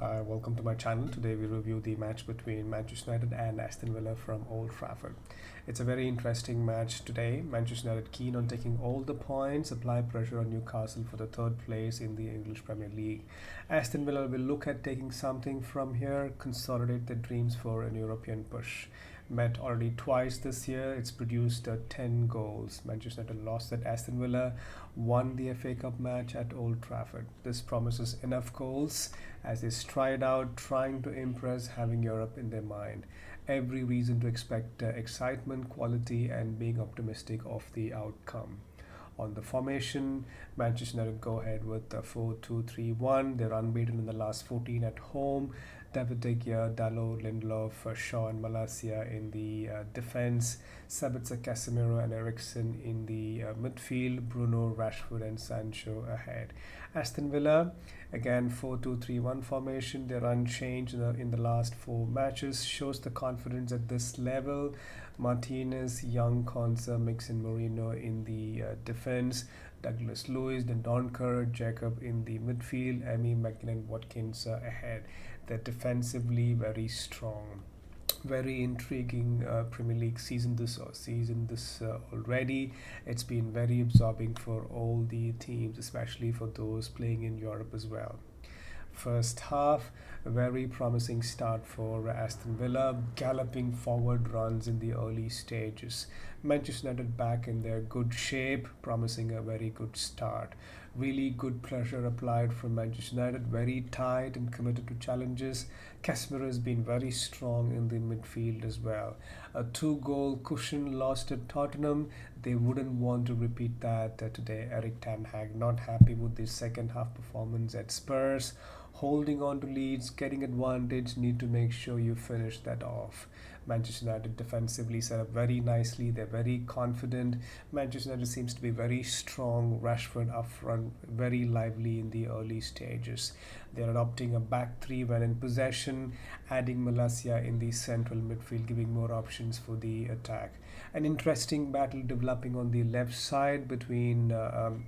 Hi, welcome to my channel. Today we review the match between Manchester United and Aston Villa from Old Trafford. It's a very interesting match today. Manchester United keen on taking all the points, apply pressure on Newcastle for the third place in the English Premier League. Aston Villa will look at taking something from here, consolidate their dreams for an European push. Met already twice this year. It's produced 10 goals. Manchester United lost at Aston Villa, won the FA Cup match at Old Trafford. This promises enough goals as they stride out, trying to impress, having Europe in their mind. Every reason to expect excitement, quality, and being optimistic of the outcome. On the formation, Manchester United go ahead with 4-2-3-1. They're unbeaten in the last 14 at home. David De Gea, Dalot, Lindelof, Shaw and Malacia in the defense, Sabitzer, Casemiro and Eriksen in the midfield, Bruno, Rashford and Sancho ahead. Aston Villa, again 4-2-3-1 formation. They're unchanged in the last four matches, shows the confidence at this level. Martinez, Young, Konsa, Mixon, Moreno in the defense, Douglas Lewis, then Donker, Jacob in the midfield, Emi, McGinn, Watkins ahead. They're defensively very strong. Very intriguing Premier League season this already. It's been very absorbing for all the teams, especially for those playing in Europe as well. First half, a very promising start for Aston Villa, galloping forward runs in the early stages. Manchester United back in their good shape, promising a very good start. Really good pressure applied from Manchester United, very tight and committed to challenges. Casemiro has been very strong in the midfield as well. A two-goal cushion lost at Tottenham. They wouldn't want to repeat that today. Eric Ten Hag not happy with the second half performance at Spurs. Holding on to leads, getting advantage, need to make sure you finish that off. Manchester United defensively set up very nicely. They're very confident. Manchester United seems to be very strong. Rashford up front, very lively in the early stages. They're adopting a back three when in possession, adding Malacia in the central midfield, giving more options for the attack. An interesting battle developing on the left side between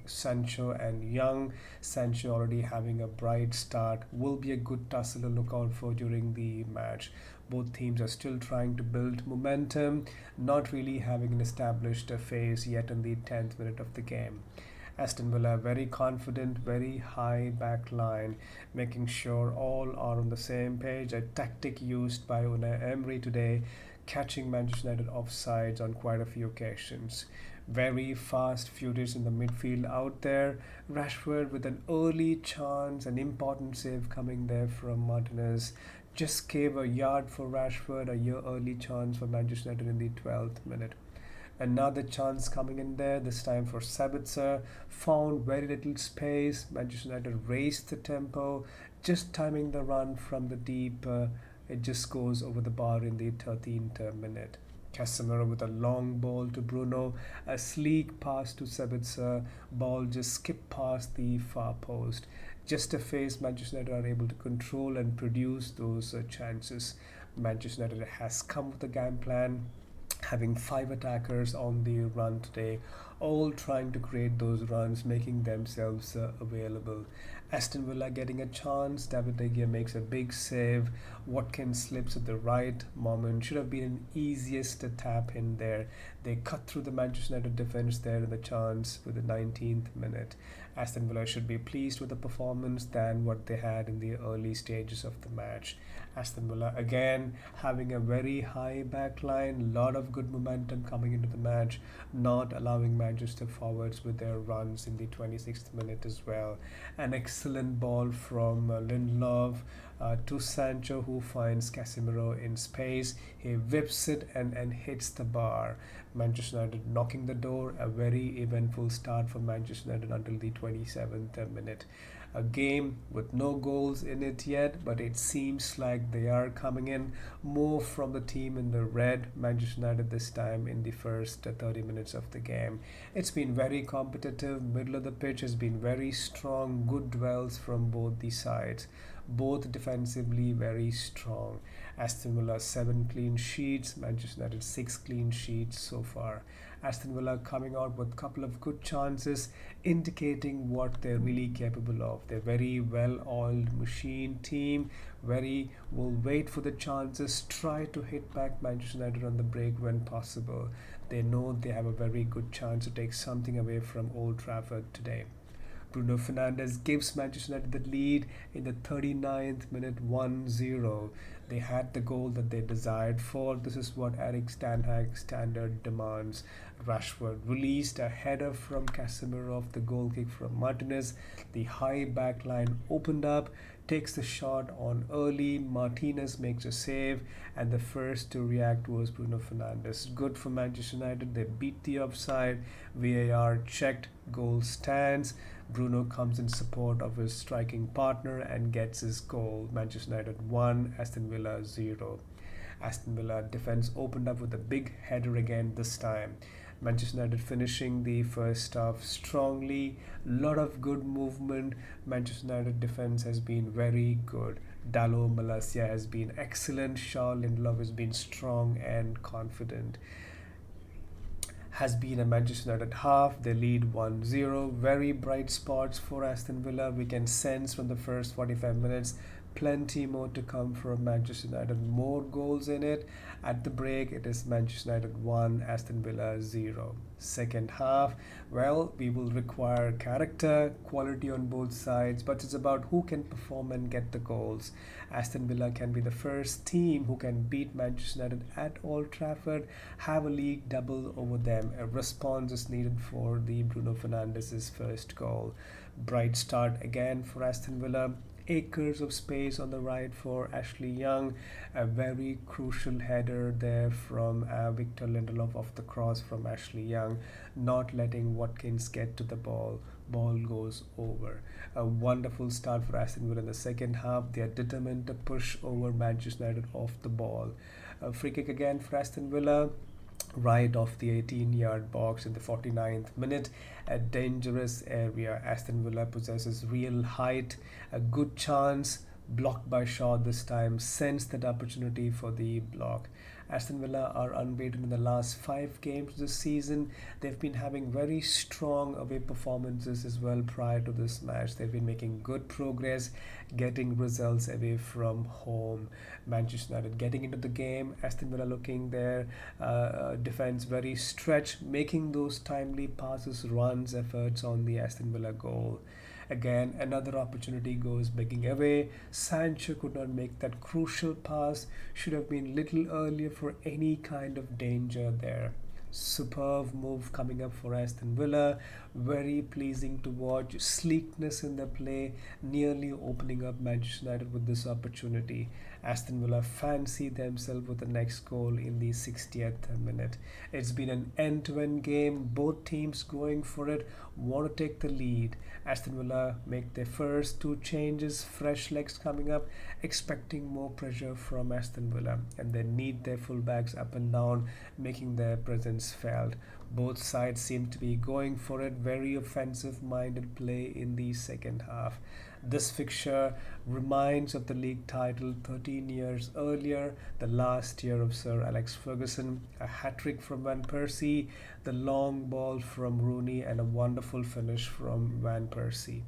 Sancho and Young. Sancho already having a bright start, will be a good tussle to look out for during the match. Both teams are still trying to build momentum, not really having an established phase yet in the 10th minute of the game. Aston Villa very confident, very high back line, making sure all are on the same page. A tactic used by Unai Emery today, catching Manchester United offsides on quite a few occasions. Very fast, furious in the midfield out there. Rashford with an early chance, an important save coming there from Martinez. Just gave a yard for Rashford, a year early chance for Manchester United in the 12th minute. Another chance coming in there, this time for Sabitzer. Found very little space. Manchester United raised the tempo, just timing the run from the deep. It just goes over the bar in the 13th minute. Casemiro with a long ball to Bruno, a sleek pass to Sabitzer, ball just skipped past the far post. Just a phase Manchester United are able to control and produce those chances. Manchester United has come with a game plan, having five attackers on the run today, all trying to create those runs, making themselves available. Aston Villa getting a chance. David De Gea makes a big save. Watkins slips at the right moment. Should have been an easiest tap in there. They cut through the Manchester United defense there in the chance with the 19th minute. Aston Villa should be pleased with the performance than what they had in the early stages of the match. Aston Villa again having a very high back line, lot of good momentum coming into the match, not allowing Manchester forwards with their runs in the 26th minute as well. An excellent ball from Lindelof to Sancho, who finds Casemiro in space. He whips it and hits the bar. Manchester United knocking the door. A very eventful start for Manchester United until the 27th minute. A game with no goals in it yet, but it seems like they are coming in more from the team in the red. Manchester United this time in the first 30 minutes of the game. It's been very competitive. Middle of the pitch has been very strong. Good dwells from both the sides. both defensively very strong. Aston Villa 7 clean sheets, Manchester United 6 clean sheets so far. Aston Villa coming out with a couple of good chances, indicating what they're really capable of. They're very well-oiled machine team, very will wait for the chances, try to hit back Manchester United on the break when possible. They know they have a very good chance to take something away from Old Trafford today. Bruno Fernandes gives Manchester United the lead in the 39th minute 1-0. They had the goal that they desired for. This is what Eric Ten Hag's standard demands. Rashford released a header from Casemiro off the goal kick from Martinez. The high back line opened up, takes the shot on early. Martinez makes a save, and the first to react was Bruno Fernandes. Good for Manchester United. They beat the offside. VAR checked. Goal stands. Bruno comes in support of his striking partner and gets his goal. Manchester United 1, Aston Villa 0. Aston Villa defense opened up with a big header again this time. Manchester United finishing the first half strongly. Lot of good movement. Manchester United defense has been very good. Dalo Malacia has been excellent. Shaw Lindelof has been strong and confident. Has been a Manchester United half. They lead 1-0. Very bright spots for Aston Villa. We can sense from the first 45 minutes plenty more to come from Manchester United. More goals in it. At the break, it is Manchester United 1, Aston Villa 0. Second half, well, we will require character, quality on both sides, but it's about who can perform and get the goals. Aston Villa can be the first team who can beat Manchester United at Old Trafford, have a league double over them. A response is needed for the Bruno Fernandes' first goal. Bright start again for Aston Villa. Acres of space on the right for Ashley Young. A very crucial header there from Victor Lindelof off the cross from Ashley Young, not letting Watkins get to the ball. Ball goes over. A wonderful start for Aston Villa in the second half. They are determined to push over Manchester United off the ball. A free kick again for Aston Villa, right off the 18-yard box in the 49th minute. A dangerous area. Aston Villa possesses real height, a good chance, blocked by Shaw this time, sends that opportunity for the block. Aston Villa are unbeaten in the last 5 games this season. They've been having very strong away performances as well prior to this match. They've been making good progress, getting results away from home. Manchester United getting into the game. Aston Villa looking there, defense very stretched, making those timely passes, runs, efforts on the Aston Villa goal. Again, another opportunity goes begging away. Sancho could not make that crucial pass. Should have been little earlier for any kind of danger there. Superb move coming up for Aston Villa. Very pleasing to watch. Sleekness in the play, nearly opening up Manchester United with this opportunity. Aston Villa fancy themselves with the next goal in the 60th minute. It's been an end-to-end game. Both teams going for it, want to take the lead. Aston Villa make their first 2 changes, fresh legs coming up, expecting more pressure from Aston Villa, and they need their fullbacks up and down, making their presence felt. Both sides seem to be going for it. Very offensive-minded play in the second half. This fixture reminds of the league title 13 years earlier, the last year of Sir Alex Ferguson. A hat-trick from Van Persie, the long ball from Rooney, and a wonderful finish from Van Persie.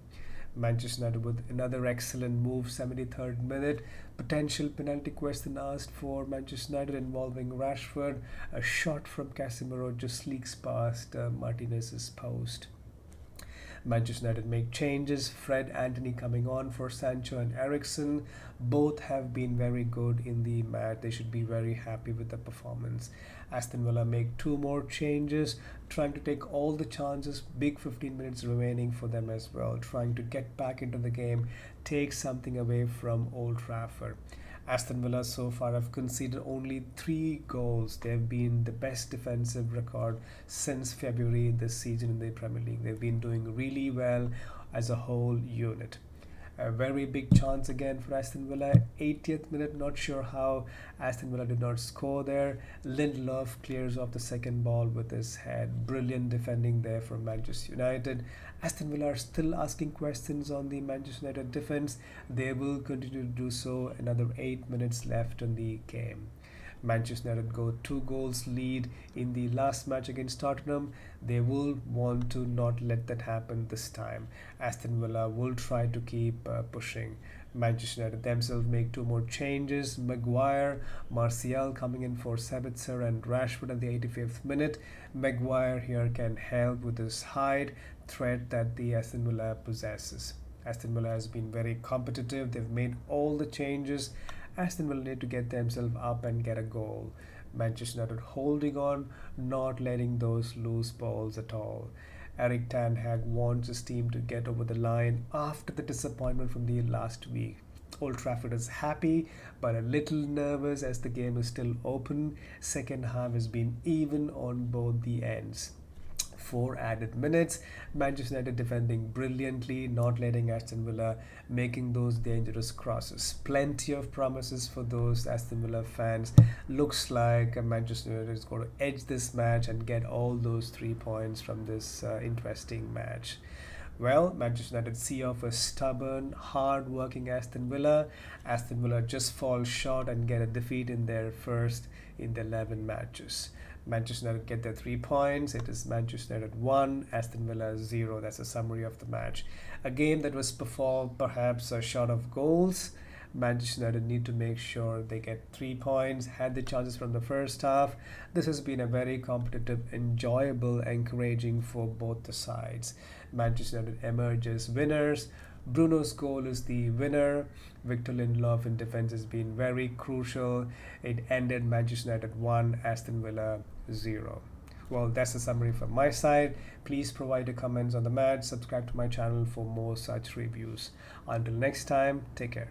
Manchester United with another excellent move, 73rd minute. Potential penalty question asked for Manchester United involving Rashford. A shot from Casemiro just leaks past Martinez's post. Manchester United make changes. Fred, Anthony coming on for Sancho and Eriksen. Both have been very good in the match. They should be very happy with the performance. Aston Villa make 2 more changes, trying to take all the chances. Big 15 minutes remaining for them as well, trying to get back into the game, take something away from Old Trafford. Aston Villa so far have conceded only 3 goals. They've been the best defensive record since February this season in the Premier League. They've been doing really well as a whole unit. A very big chance again for Aston Villa. 80th minute, not sure how Aston Villa did not score there. Lindelof clears off the second ball with his head. Brilliant defending there from Manchester United. Aston Villa are still asking questions on the Manchester United defense. They will continue to do so. Another 8 minutes left in the game. Manchester United go 2 goals lead in the last match against Tottenham. They will want to not let that happen this time. Aston Villa will try to keep pushing. Manchester United themselves make 2 more changes. Maguire, Martial coming in for Sabitzer and Rashford at the 85th minute. Maguire here can help with his height, threat that the Aston Villa possesses. Aston Villa has been very competitive. They've made all the changes. Aston Villa need to get themselves up and get a goal. Manchester United holding on, not letting those loose balls at all. Eric Ten Hag wants his team to get over the line after the disappointment from the last week. Old Trafford is happy but a little nervous as the game is still open. Second half has been even on both the ends. 4 added minutes. Manchester United defending brilliantly, not letting Aston Villa making those dangerous crosses. Plenty of promises for those Aston Villa fans. Looks like Manchester United is going to edge this match and get all those 3 points from this interesting match. Well, Manchester United see off a stubborn, hard-working Aston Villa. Aston Villa just fall short and get a defeat in their first in the 11 matches. Manchester United get their 3 points. It is Manchester United 1, Aston Villa 0. That's a summary of the match. A game that was performed perhaps short of goals. Manchester United need to make sure they get 3 points, had the chances from the first half. This has been a very competitive, enjoyable, encouraging for both the sides. Manchester United emerges winners. Bruno's goal is the winner. Victor Lindelof in defense has been very crucial. It ended Manchester United 1, Aston Villa 0. Well, that's the summary from my side. Please provide your comments on the match. Subscribe to my channel for more such reviews. Until next time, take care.